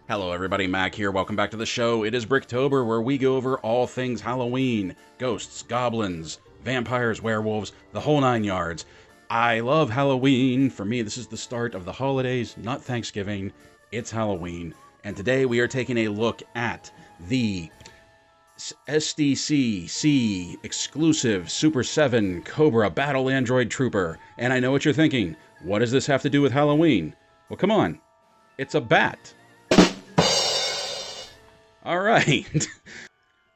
Hello everybody, Mac here. Welcome back to the show. It is BRICKTOBER, where we go over all things Halloween. Ghosts, goblins, vampires, werewolves, the whole 9 yards. I love Halloween. For me, this is the start of the holidays, not Thanksgiving. It's Halloween. And today we are taking a look at the SDCC Exclusive Super 7 Cobra Battle Android Trooper. And I know what you're thinking. What does this have to do with Halloween? Well, come on. It's a bat. Alright,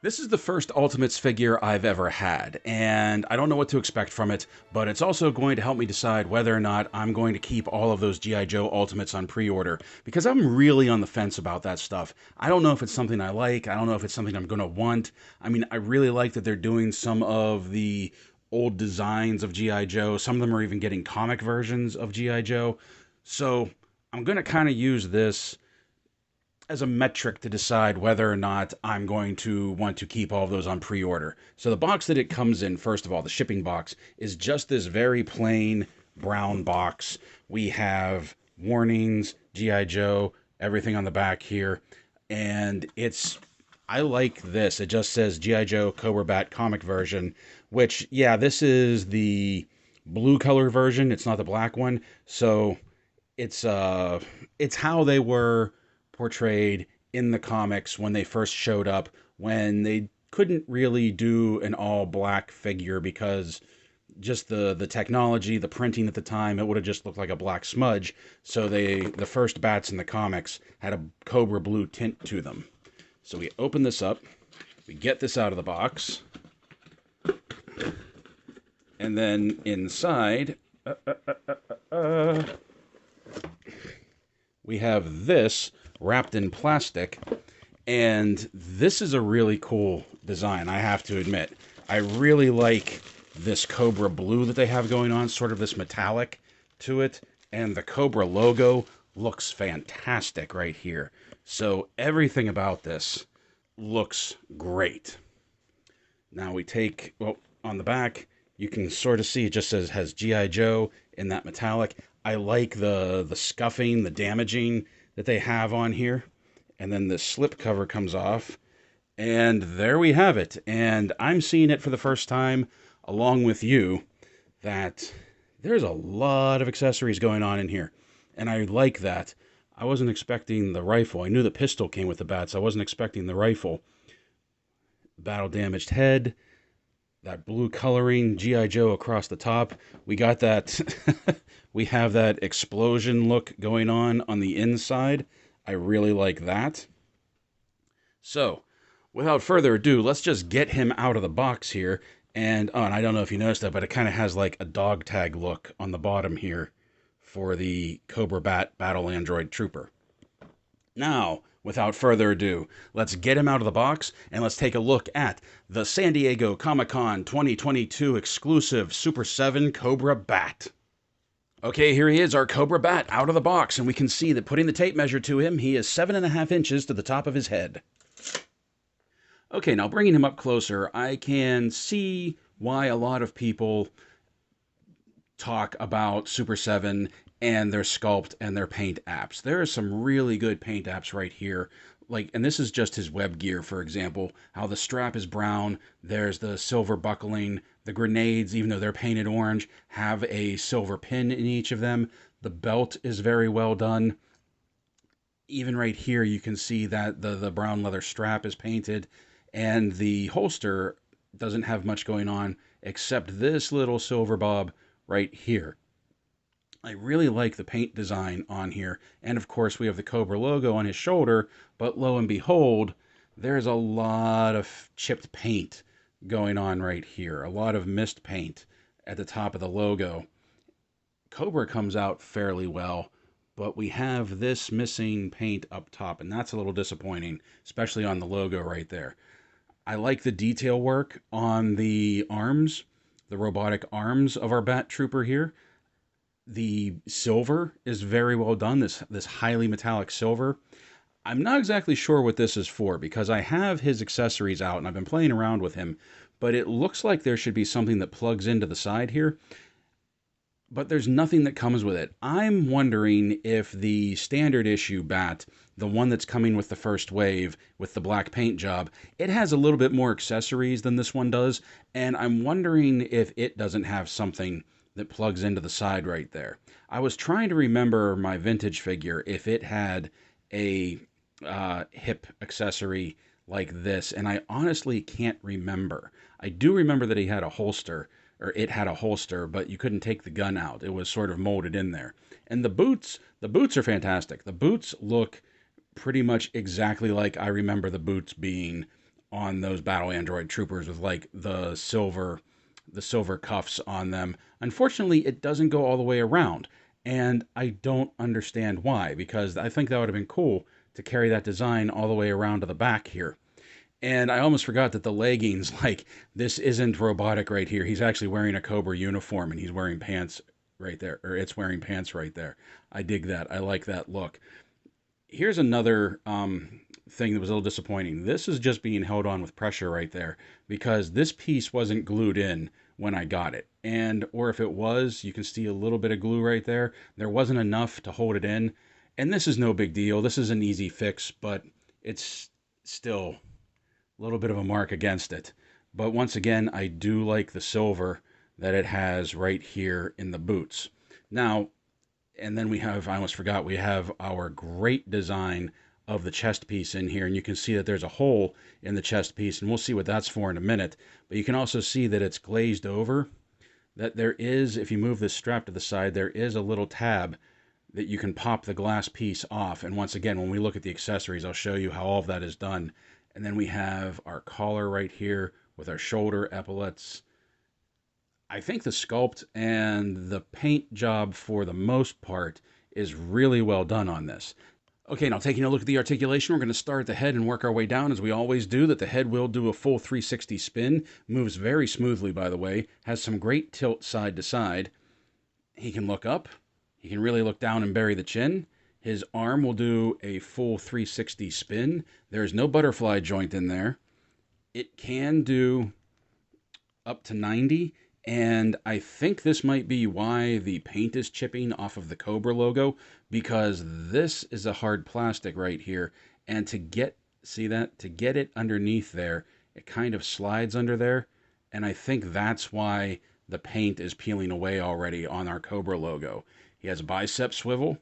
this is the first Ultimates figure I've ever had, and I don't know what to expect from it, but it's also going to help me decide whether or not I'm going to keep all of those G.I. Joe Ultimates on pre-order, because I'm really on the fence about that stuff. I don't know if it's something I like, I don't know if it's something I'm going to want. I mean, I really like that they're doing some of the old designs of G.I. Joe, some of them are even getting comic versions of G.I. Joe, so I'm going to kind of use this as a metric to decide whether or not I'm going to want to keep all of those on pre-order. So the box that it comes in, first of all, the shipping box, is just this very plain brown box. We have warnings, G.I. Joe, everything on the back here, and I like this. It just says G.I. Joe Cobra B.A.T comic version, which, yeah, this is the blue color version. It's not the black one, so it's how they were portrayed in the comics when they first showed up, when they couldn't really do an all-black figure because just the technology, the printing at the time, it would have just looked like a black smudge. So the first bats in the comics had a cobra blue tint to them. So we open this up, we get this out of the box, and then inside, we have this wrapped in plastic, and this is a really cool design, I have to admit. I really like this Cobra blue that they have going on, sort of this metallic to it, and the Cobra logo looks fantastic right here. So everything about this looks great. Now we take, well, on the back, you can sort of see it just has G.I. Joe in that metallic. I like the scuffing, the damaging that they have on here. And then the slip cover comes off. And there we have it. And I'm seeing it for the first time, along with you, that there's a lot of accessories going on in here. And I like that. I wasn't expecting the rifle. I knew the pistol came with the bats. I wasn't expecting the rifle. Battle damaged head. That blue coloring, G.I. Joe across the top. We got that, we have that explosion look going on the inside. I really like that. So, without further ado, let's just get him out of the box here. And I don't know if you noticed that, but it kind of has like a dog tag look on the bottom here for the Cobra B.A.T Battle Android Trooper. Now, without further ado, let's get him out of the box and let's take a look at the San Diego Comic-Con 2022 exclusive Super 7 Cobra B.A.T. Okay, here he is, our Cobra B.A.T out of the box, and we can see that putting the tape measure to him, he is 7.5 inches to the top of his head. Okay, now bringing him up closer, I can see why a lot of people talk about Super 7 and their sculpt and their paint apps. There are some really good paint apps right here. And this is just his web gear, for example, how the strap is brown, there's the silver buckling, the grenades, even though they're painted orange, have a silver pin in each of them. The belt is very well done. Even right here, you can see that the brown leather strap is painted, and the holster doesn't have much going on except this little silver bob right here. I really like the paint design on here, and of course we have the Cobra logo on his shoulder, but lo and behold, there's a lot of chipped paint going on right here, a lot of mist paint at the top of the logo. Cobra comes out fairly well, but we have this missing paint up top, and that's a little disappointing, especially on the logo right there. I like the detail work on the arms, the robotic arms of our Bat Trooper here. The silver is very well done, this highly metallic silver. I'm not exactly sure what this is for because I have his accessories out and I've been playing around with him, but it looks like there should be something that plugs into the side here, but there's nothing that comes with it. I'm wondering if the standard issue BAT, the one that's coming with the first wave with the black paint job, it has a little bit more accessories than this one does, and I'm wondering if it doesn't have something that plugs into the side right there. I was trying to remember my vintage figure if it had a hip accessory like this, and I honestly can't remember. I do remember that he had a holster, or it had a holster, but you couldn't take the gun out. It was sort of molded in there. And the boots are fantastic. The boots look pretty much exactly like I remember the boots being on those Battle Android troopers with like the silver cuffs on them. Unfortunately, it doesn't go all the way around, and I don't understand why, because I think that would have been cool to carry that design all the way around to the back here. And I almost forgot that the leggings, like, this isn't robotic right here. He's actually wearing a Cobra uniform and he's wearing pants right there, or it's wearing pants right there. I dig that. I like that look. Here's another thing that was a little disappointing. This is just being held on with pressure right there because this piece wasn't glued in when I got it. And, or if it was, you can see a little bit of glue right there. There wasn't enough to hold it in. And this is no big deal. This is an easy fix, but it's still a little bit of a mark against it. But once again, I do like the silver that it has right here in the boots. Now, and then we have, I almost forgot, we have our great design of the chest piece in here, and you can see that there's a hole in the chest piece, and we'll see what that's for in a minute. But you can also see that it's glazed over, that there is, if you move this strap to the side, there is a little tab that you can pop the glass piece off. And once again, when we look at the accessories, I'll show you how all of that is done. And then we have our collar right here with our shoulder epaulets. I think the sculpt and the paint job for the most part is really well done on this. Okay, now taking a look at the articulation, we're going to start at the head and work our way down as we always do. That the head will do a full 360 spin, moves very smoothly by the way, has some great tilt side to side. He can look up, he can really look down and bury the chin. His arm will do a full 360 spin. There's no butterfly joint in there. It can do up to 90, and I think this might be why the paint is chipping off of the Cobra logo, because this is a hard plastic right here, and to get, see that? To get it underneath there, it kind of slides under there, and I think that's why the paint is peeling away already on our Cobra logo. He has a bicep swivel.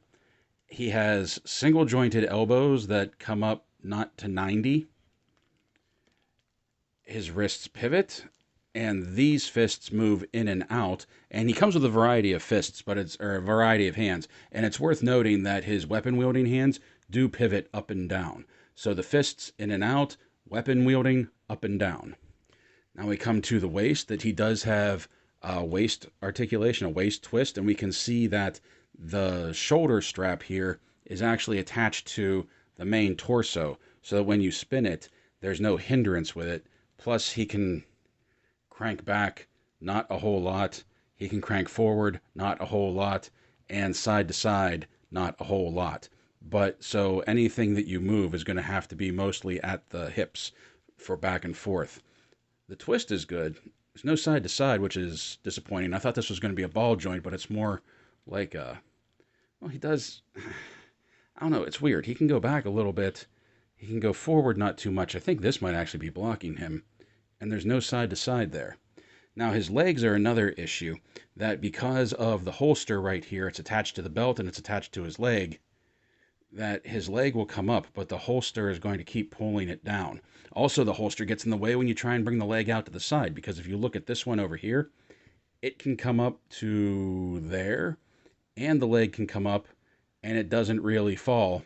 He has single jointed elbows that come up not to 90. His wrists pivot, and these fists move in and out. And he comes with a variety of fists, but it's, or a variety of hands. And it's worth noting that his weapon wielding hands do pivot up and down. So the fists in and out, weapon wielding up and down. Now we come to the waist, that he does have a waist articulation, a waist twist, and we can see that the shoulder strap here is actually attached to the main torso, so that when you spin it, there's no hindrance with it. Plus, he can crank back, not a whole lot. He can crank forward, not a whole lot. And side to side, not a whole lot. But so anything that you move is going to have to be mostly at the hips for back and forth. The twist is good. There's no side to side, which is disappointing. I thought this was going to be a ball joint, but it's more like a, well, he does, I don't know, it's weird. He can go back a little bit. He can go forward not too much. I think this might actually be blocking him. And there's no side to side there. Now his legs are another issue, that because of the holster right here, it's attached to the belt and it's attached to his leg, that his leg will come up, but the holster is going to keep pulling it down. Also, the holster gets in the way when you try and bring the leg out to the side, because if you look at this one over here, it can come up to there, and the leg can come up, and it doesn't really fall.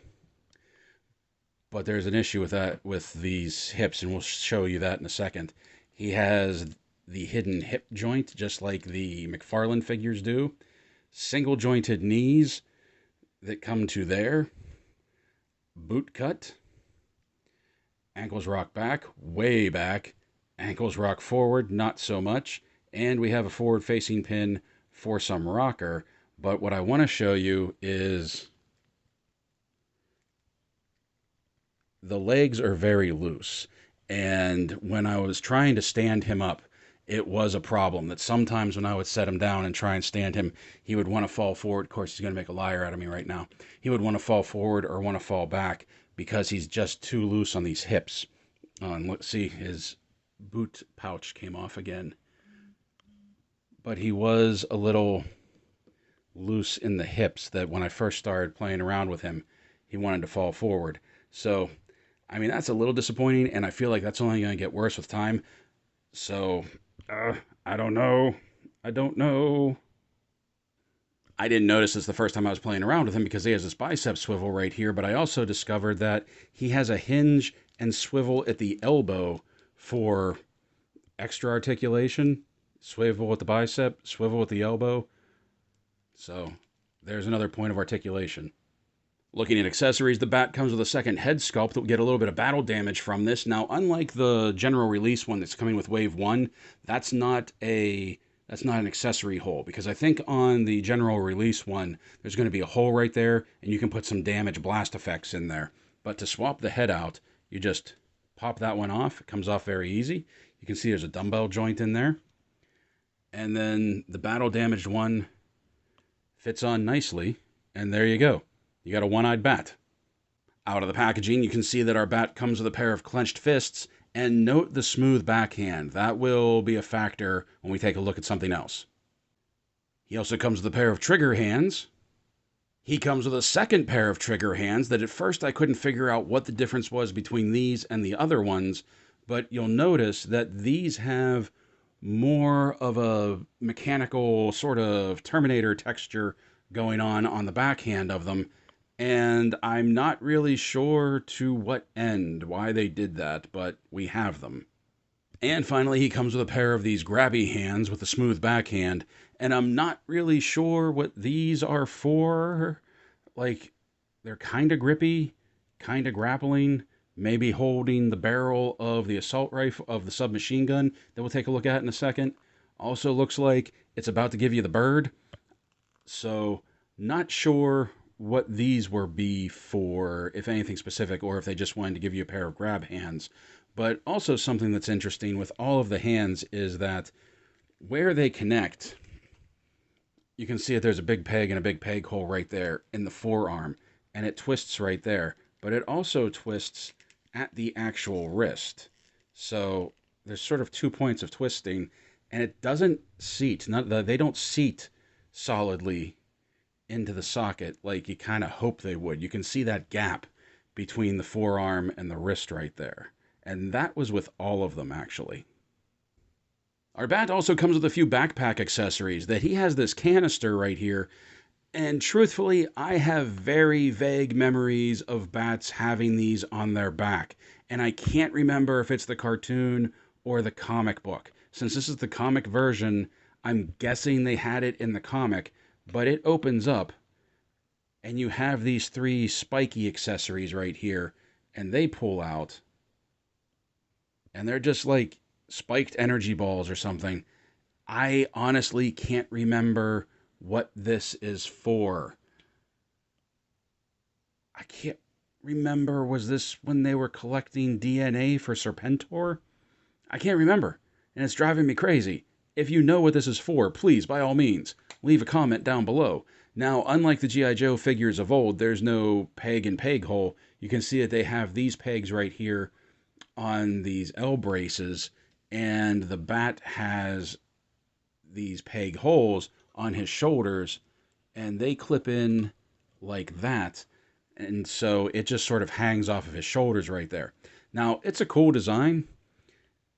But there's an issue with that, with these hips, and we'll show you that in a second. He has the hidden hip joint, just like the McFarlane figures do. Single jointed knees that come to there. Boot cut. Ankles rock back, way back. Ankles rock forward, not so much. And we have a forward facing pin for some rocker. But what I want to show you is the legs are very loose. And when I was trying to stand him up, it was a problem that sometimes when I would set him down and try and stand him, he would want to fall forward. Of course, he's going to make a liar out of me right now. He would want to fall forward or want to fall back because he's just too loose on these hips. And let's see, his boot pouch came off again. But he was a little loose in the hips that when I first started playing around with him, he wanted to fall forward. So, I mean, that's a little disappointing, and I feel like that's only going to get worse with time. So, I don't know. I don't know. I didn't notice this the first time I was playing around with him because he has this bicep swivel right here, but I also discovered that he has a hinge and swivel at the elbow for extra articulation. Swivel at the bicep, swivel at the elbow. So, there's another point of articulation. Looking at accessories, the bat comes with a second head sculpt that will get a little bit of battle damage from this. Now, unlike the general release one that's coming with Wave 1, that's not an accessory hole, because I think on the general release one, there's going to be a hole right there, and you can put some damage blast effects in there. But to swap the head out, you just pop that one off. It comes off very easy. You can see there's a dumbbell joint in there. And then the battle damaged one fits on nicely, and there you go. You got a one-eyed bat. Out of the packaging, you can see that our bat comes with a pair of clenched fists, and note the smooth backhand. That will be a factor when we take a look at something else. He also comes with a pair of trigger hands. He comes with a second pair of trigger hands that at first I couldn't figure out what the difference was between these and the other ones, but you'll notice that these have more of a mechanical sort of Terminator texture going on the backhand of them. And I'm not really sure to what end, why they did that, but we have them. And finally, he comes with a pair of these Grabby Hands with a smooth backhand, and I'm not really sure what these are for. Like, they're kind of grippy, kind of grappling, maybe holding the barrel of the assault rifle, of the submachine gun that we'll take a look at in a second. Also looks like it's about to give you the bird. So, not sure what these were be for, if anything specific, or if they just wanted to give you a pair of grab hands. But also something that's interesting with all of the hands is that where they connect, you can see that there's a big peg and a big peg hole right there in the forearm, and it twists right there. But it also twists at the actual wrist. So there's sort of 2 points of twisting, and it doesn't seat. They don't seat solidly into the socket like you kind of hope they would. You can see that gap between the forearm and the wrist right there. And that was with all of them, actually. Our bat also comes with a few backpack accessories. That he has this canister right here. And truthfully, I have very vague memories of bats having these on their back. And I can't remember if it's the cartoon or the comic book. Since this is the comic version, I'm guessing they had it in the comic. But it opens up, and you have these 3 spiky accessories right here, and they pull out. And they're just like spiked energy balls or something. I honestly can't remember what this is for. I can't remember, was this when they were collecting DNA for Serpentor? I can't remember, and it's driving me crazy. If you know what this is for, please, by all means, leave a comment down below. Now, unlike the G.I. Joe figures of old, there's no Pagan Peg Hole. You can see that they have these pegs right here on these L braces, and the bat has these peg holes on his shoulders, and they clip in like that, and so it just sort of hangs off of his shoulders right there. Now, it's a cool design.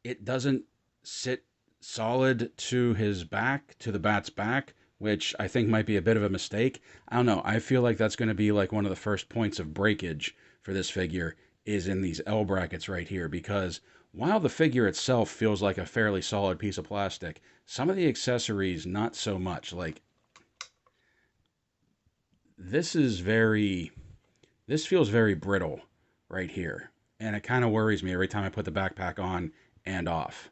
It doesn't sit solid to his back, to the bat's back, which I think might be a bit of a mistake. I don't know. I feel like that's going to be like one of the first points of breakage for this figure is in these L brackets right here, because while the figure itself feels like a fairly solid piece of plastic, some of the accessories not so much. Like this feels very brittle right here, and it kind of worries me every time I put the backpack on and off.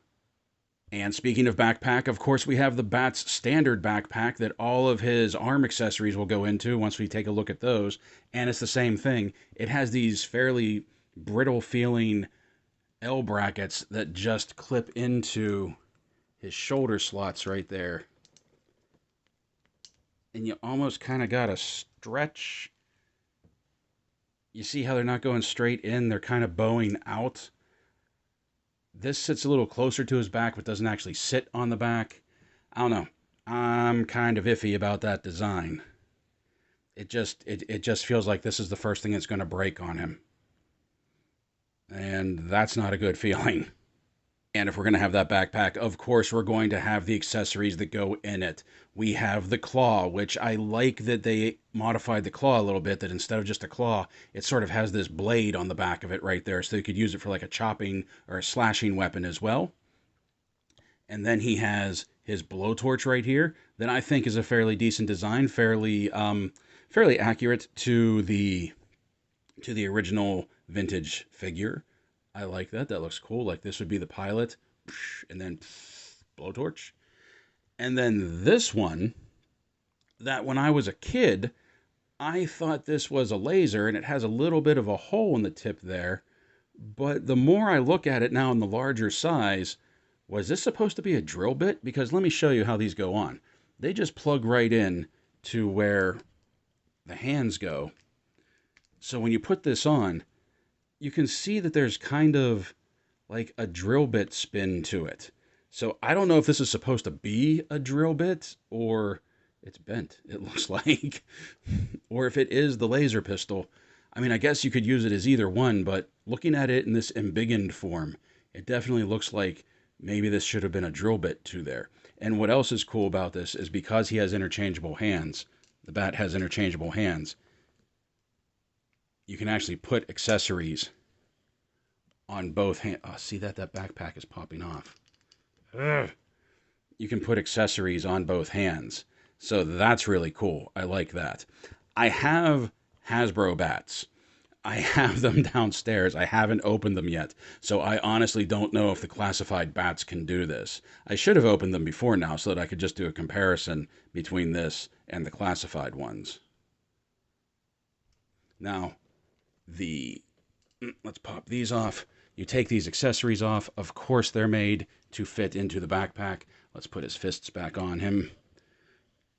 And speaking of backpack, of course, we have the Bat's standard backpack that all of his arm accessories will go into once we take a look at those. And it's the same thing. It has these fairly brittle feeling L brackets that just clip into his shoulder slots right there. And you almost kind of got to stretch. You see how they're not going straight in? They're kind of bowing out. This sits a little closer to his back, but doesn't actually sit on the back. I don't know. I'm kind of iffy about that design. It just feels like this is the first thing that's going to break on him. And that's not a good feeling. And if we're going to have that backpack, of course, we're going to have the accessories that go in it. We have the claw, which I like that they modified the claw a little bit, that instead of just a claw, it sort of has this blade on the back of it right there, so you could use it for like a chopping or a slashing weapon as well. And then he has his blowtorch right here, that I think is a fairly decent design, fairly accurate to the original vintage figure. I like that. That looks cool. Like this would be the pilot, and then blowtorch. And then this one, that when I was a kid, I thought this was a laser, and it has a little bit of a hole in the tip there. But the more I look at it now in the larger size, was this supposed to be a drill bit? Because let me show you how these go on. They just plug right in to where the hands go. So when you put this on, you can see that there's kind of like a drill bit spin to it. So I don't know if this is supposed to be a drill bit, or it's bent, it looks like. Or if it is the laser pistol. I mean, I guess you could use it as either one, but looking at it in this embiggened form, it definitely looks like maybe this should have been a drill bit to there. And what else is cool about this is because he has interchangeable hands, the Bat has interchangeable hands, you can actually put accessories on both hands. Oh, see that backpack is popping off. Ugh. You can put accessories on both hands. So that's really cool. I like that. I have Hasbro bats. I have them downstairs. I haven't opened them yet. So I honestly don't know if the classified bats can do this. I should have opened them before now so that I could just do a comparison between this and the classified ones. Now, let's pop these off. You take these accessories off. Of course, they're made to fit into the backpack. Let's put his fists back on him.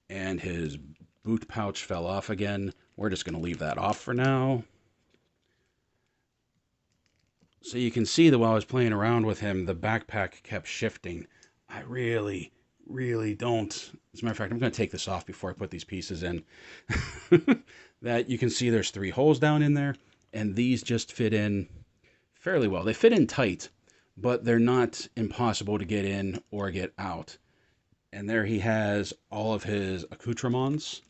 And his boot pouch fell off again. We're just going to leave that off for now. So you can see that while I was playing around with him, the backpack kept shifting. I really don't. As a matter of fact, I'm going to take this off before I put these pieces in. That you can see there's 3 holes down in there, and these just fit in fairly well. They fit in tight, but they're not impossible to get in or get out. And there he has all of his accoutrements,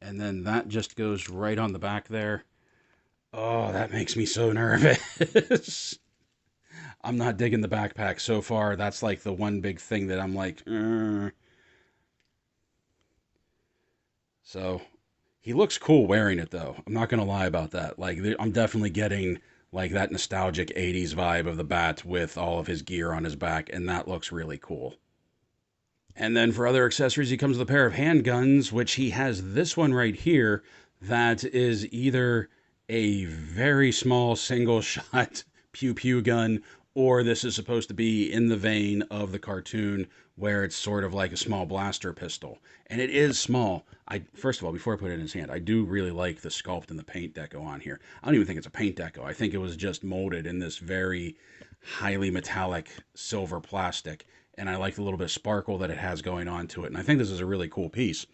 and then that just goes right on the back there. Oh, that makes me so nervous. I'm not digging the backpack so far. That's like the one big thing that I'm like, So he looks cool wearing it, though. I'm not going to lie about that. Like, I'm definitely getting like that nostalgic 80s vibe of the Bat with all of his gear on his back, and that looks really cool. And then for other accessories, he comes with a pair of handguns, which he has this one right here that is either a very small single shot pew pew gun, or this is supposed to be in the vein of the cartoon where it's sort of like a small blaster pistol. And it is small. First of all, before I put it in his hand, I do really like the sculpt and the paint deco on here. I don't even think it's a paint deco. I think it was just molded in this very highly metallic silver plastic. And I like the little bit of sparkle that it has going on to it. And I think this is a really cool piece.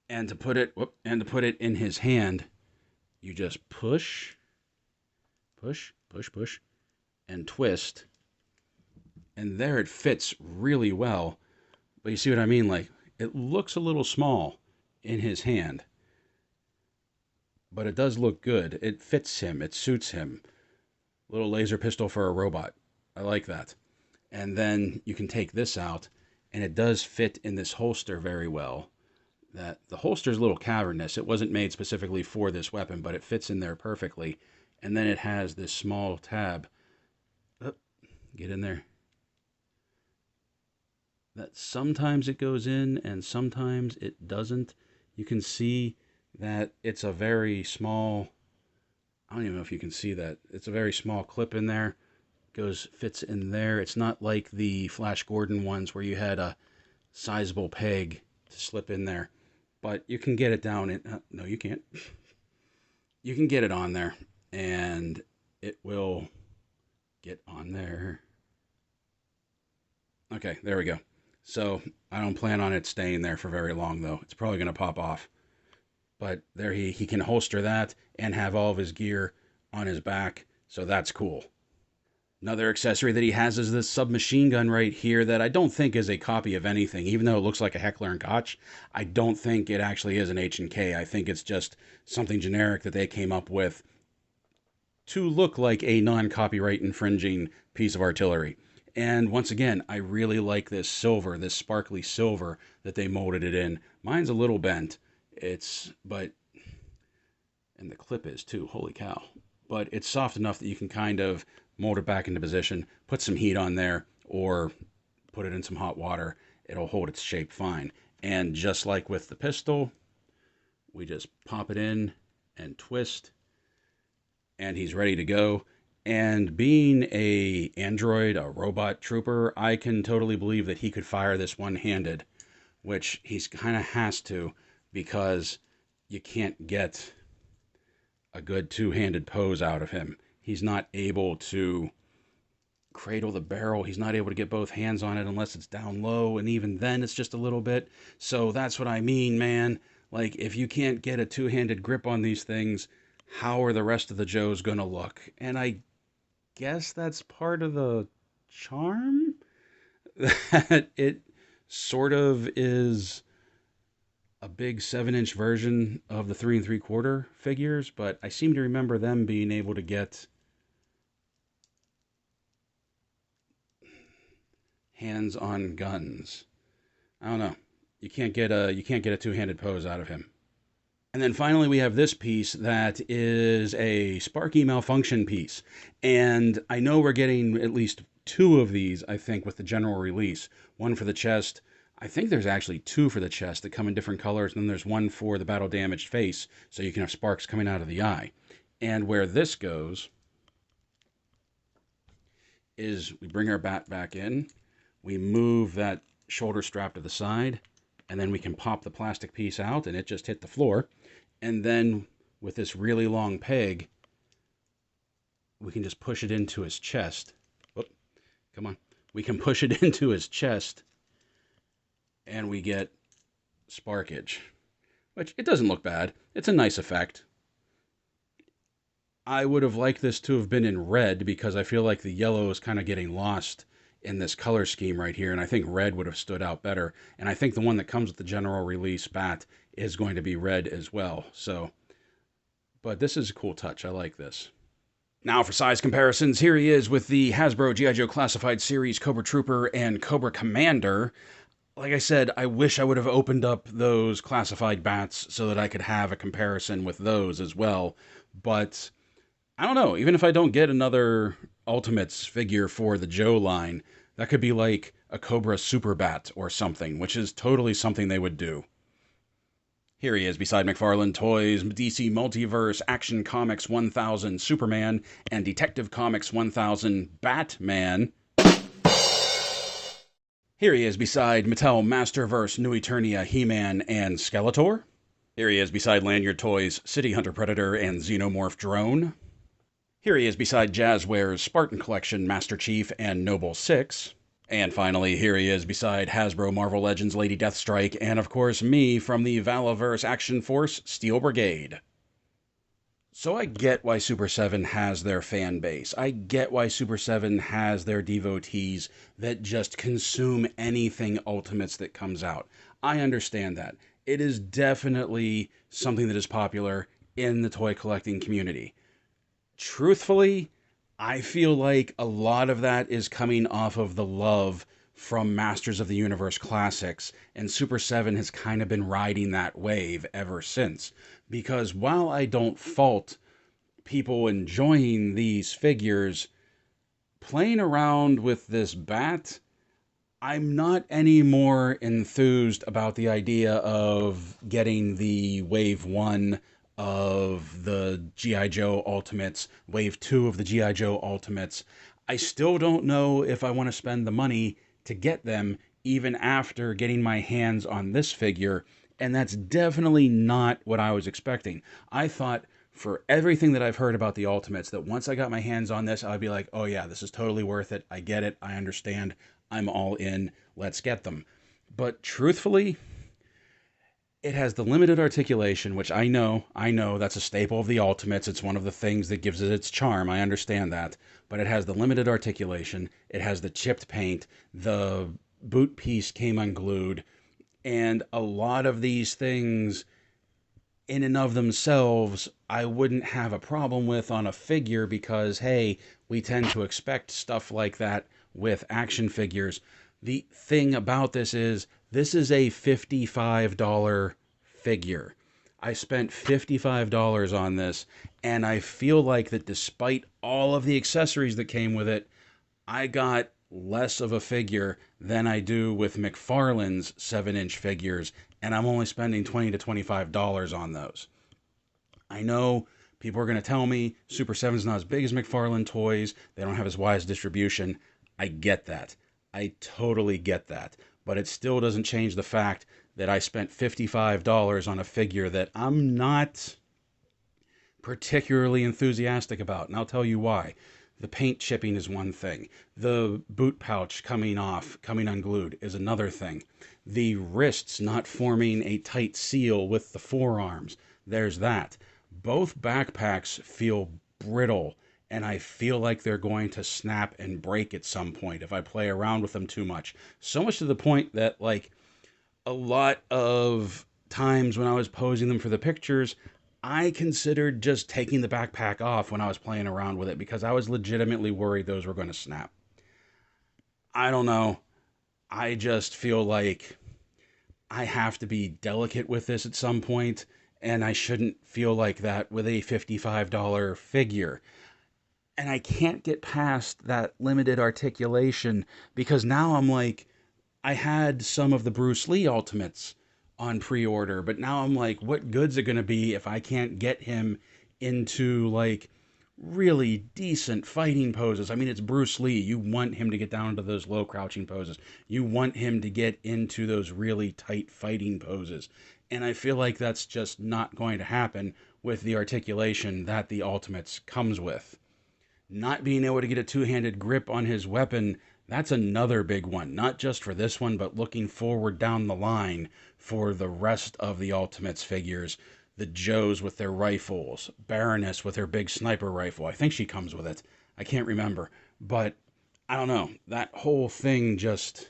And to put it in his hand, you just push, and twist. And there it fits really well. But you see what I mean? Like, it looks a little small in his hand. But it does look good. It fits him. It suits him. Little laser pistol for a robot. I like that. And then you can take this out, and it does fit in this holster very well. That the holster is a little cavernous. It wasn't made specifically for this weapon, but it fits in there perfectly. And then it has this small tab. Oh, get in there. That sometimes it goes in and sometimes it doesn't. You can see that it's a very small I don't even know if you can see that. It's a very small clip in there. Fits in there. It's not like the Flash Gordon ones where you had a sizable peg to slip in there. But you can get it down in... no, you can't. You can get it on there, and it will get on there. Okay, there we go. So I don't plan on it staying there for very long, though. It's probably going to pop off. But there he can holster that and have all of his gear on his back, so that's cool. Another accessory that he has is this submachine gun right here that I don't think is a copy of anything. Even though it looks like a Heckler & Koch, I don't think it actually is an H&K. I think it's just something generic that they came up with to look like a non-copyright infringing piece of artillery. And once again, I really like this silver, this sparkly silver that they molded it in. Mine's a little bent. And the clip is too, holy cow. But it's soft enough that you can kind of mold it back into position, put some heat on there, or put it in some hot water. It'll hold its shape fine. And just like with the pistol, we just pop it in and twist, and he's ready to go. And being a robot trooper, I can totally believe that he could fire this one-handed, which he's kind of has to, because you can't get a good two-handed pose out of him. He's not able to cradle the barrel. He's not able to get both hands on it unless it's down low, and even then it's just a little bit. So that's what I mean, man. Like, if you can't get a two-handed grip on these things, how are the rest of the Joes going to look? And I guess that's part of the charm? That it sort of is a big 7-inch version of the 3 3/4 figures, but I seem to remember them being able to get hands on guns. I don't know. You can't get a two-handed pose out of him. And then finally we have this piece that is a Sparky Malfunction piece. And I know we're getting at least 2 of these, I think, with the general release. One for the chest. I think there's actually 2 for the chest that come in different colors, and then there's one for the battle-damaged face, so you can have sparks coming out of the eye. And where this goes is we bring our bat back in, we move that shoulder strap to the side, and then we can pop the plastic piece out, and it just hit the floor. And then with this really long peg, we can just push it into his chest. Whoop, come on. We can push it into his chest, and we get sparkage, which it doesn't look bad. It's a nice effect. I would have liked this to have been in red, because I feel like the yellow is kind of getting lost in this color scheme right here, and I think red would have stood out better. And I think the one that comes with the general release BAT is going to be red as well. So, but this is a cool touch. I like this. Now for size comparisons, here he is with the Hasbro G.I. Joe Classified Series Cobra Trooper and Cobra Commander. Like I said, I wish I would have opened up those classified bats so that I could have a comparison with those as well. But I don't know, even if I don't get another Ultimates figure for the Joe line, that could be like a Cobra Super Bat or something, which is totally something they would do. Here he is beside McFarlane Toys, DC Multiverse, Action Comics 1000 Superman, and Detective Comics 1000 Batman. Here he is beside Mattel Masterverse New Eternia He-Man and Skeletor. Here he is beside Lanyard Toys City Hunter Predator and Xenomorph Drone. Here he is beside Jazzware's Spartan Collection Master Chief and Noble 6. And finally, here he is beside Hasbro Marvel Legends Lady Deathstrike, and of course me from the Valaverse Action Force Steel Brigade. So I get why Super 7 has their fan base. I get why Super 7 has their devotees that just consume anything Ultimates that comes out. I understand that. It is definitely something that is popular in the toy collecting community. Truthfully, I feel like a lot of that is coming off of the love from Masters of the Universe Classics, and Super 7 has kind of been riding that wave ever since. Because while I don't fault people enjoying these figures, playing around with this bat, I'm not any more enthused about the idea of getting the Wave 1 of the G.I. Joe Ultimates, Wave 2 of the G.I. Joe Ultimates. I still don't know if I want to spend the money to get them, even after getting my hands on this figure, and that's definitely not what I was expecting. I thought, for everything that I've heard about the Ultimates, that once I got my hands on this, I'd be like, oh yeah, this is totally worth it. I get it. I understand. I'm all in. Let's get them. But truthfully, it has the limited articulation, which I know that's a staple of the Ultimates. It's one of the things that gives it its charm. I understand that. But it has the limited articulation. It has the chipped paint. The boot piece came unglued. And a lot of these things, in and of themselves, I wouldn't have a problem with on a figure because, hey, we tend to expect stuff like that with action figures. The thing about this is a $55 figure. I spent $55 on this, and I feel like that despite all of the accessories that came with it, I got less of a figure than I do with McFarlane's 7-inch figures, and I'm only spending $20 to $25 on those. I know people are going to tell me Super 7's not as big as McFarlane toys, they don't have as wide distribution. I get that. I totally get that. But it still doesn't change the fact that I spent $55 on a figure that I'm not particularly enthusiastic about, and I'll tell you why. The paint chipping is one thing. The boot pouch coming unglued is another thing. The wrists not forming a tight seal with the forearms, there's that. Both backpacks feel brittle, and I feel like they're going to snap and break at some point if I play around with them too much. So much to the point that, like, a lot of times when I was posing them for the pictures, I considered just taking the backpack off when I was playing around with it because I was legitimately worried those were going to snap. I don't know. I just feel like I have to be delicate with this at some point, and I shouldn't feel like that with a $55 figure. And I can't get past that limited articulation because now I'm like, I had some of the Bruce Lee Ultimates on pre-order, but now I'm like, what good's it going to be if I can't get him into, like, really decent fighting poses? I mean, it's Bruce Lee. You want him to get down into those low crouching poses. You want him to get into those really tight fighting poses. And I feel like that's just not going to happen with the articulation that the Ultimates comes with. Not being able to get a two-handed grip on his weapon, that's another big one. Not just for this one, but looking forward down the line for the rest of the Ultimates figures. The Joes with their rifles, Baroness with her big sniper rifle. I think she comes with it. I can't remember. But, I don't know. That whole thing just,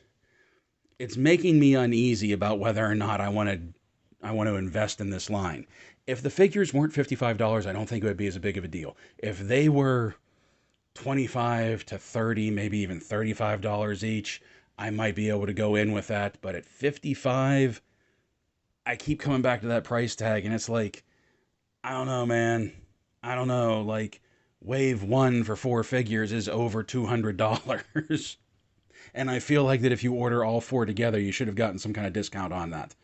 it's making me uneasy about whether or not I want to invest in this line. If the figures weren't $55, I don't think it would be as big of a deal. If they were $25 to $30, maybe even $35 each, I might be able to go in with that. But at $55, I keep coming back to that price tag, and it's like, I don't know, man. I don't know. Like, Wave 1 for 4 figures is over $200. And I feel like that if you order all 4 together, you should have gotten some kind of discount on that.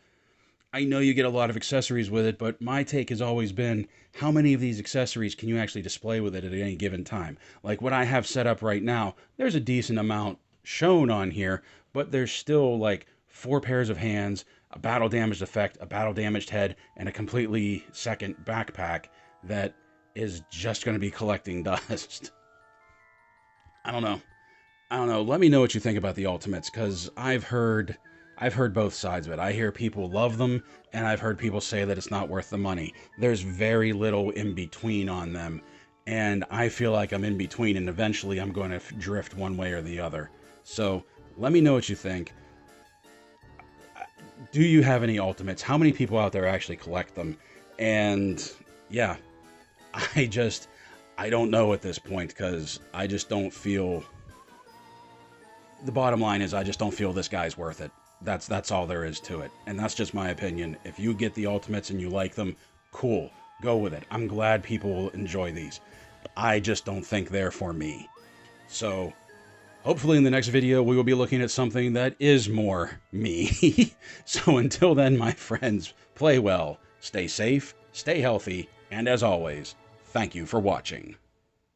I know you get a lot of accessories with it, but my take has always been, how many of these accessories can you actually display with it at any given time? Like what I have set up right now, there's a decent amount shown on here, but there's still like 4 pairs of hands, a battle damaged effect, a battle damaged head, and a completely second backpack that is just going to be collecting dust. I don't know. Let me know what you think about the Ultimates, because I've heard both sides of it. I hear people love them, and I've heard people say that it's not worth the money. There's very little in between on them, and I feel like I'm in between, and eventually I'm going to drift one way or the other. So let me know what you think. Do you have any Ultimates? How many people out there actually collect them? And yeah, I don't know at this point, because I just don't feel... The bottom line is I just don't feel this guy's worth it. That's all there is to it. And that's just my opinion. If you get the Ultimates and you like them, cool. Go with it. I'm glad people will enjoy these. I just don't think they're for me. So, hopefully in the next video we will be looking at something that is more me. So until then, my friends, play well, stay safe, stay healthy, And as always, thank you for watching.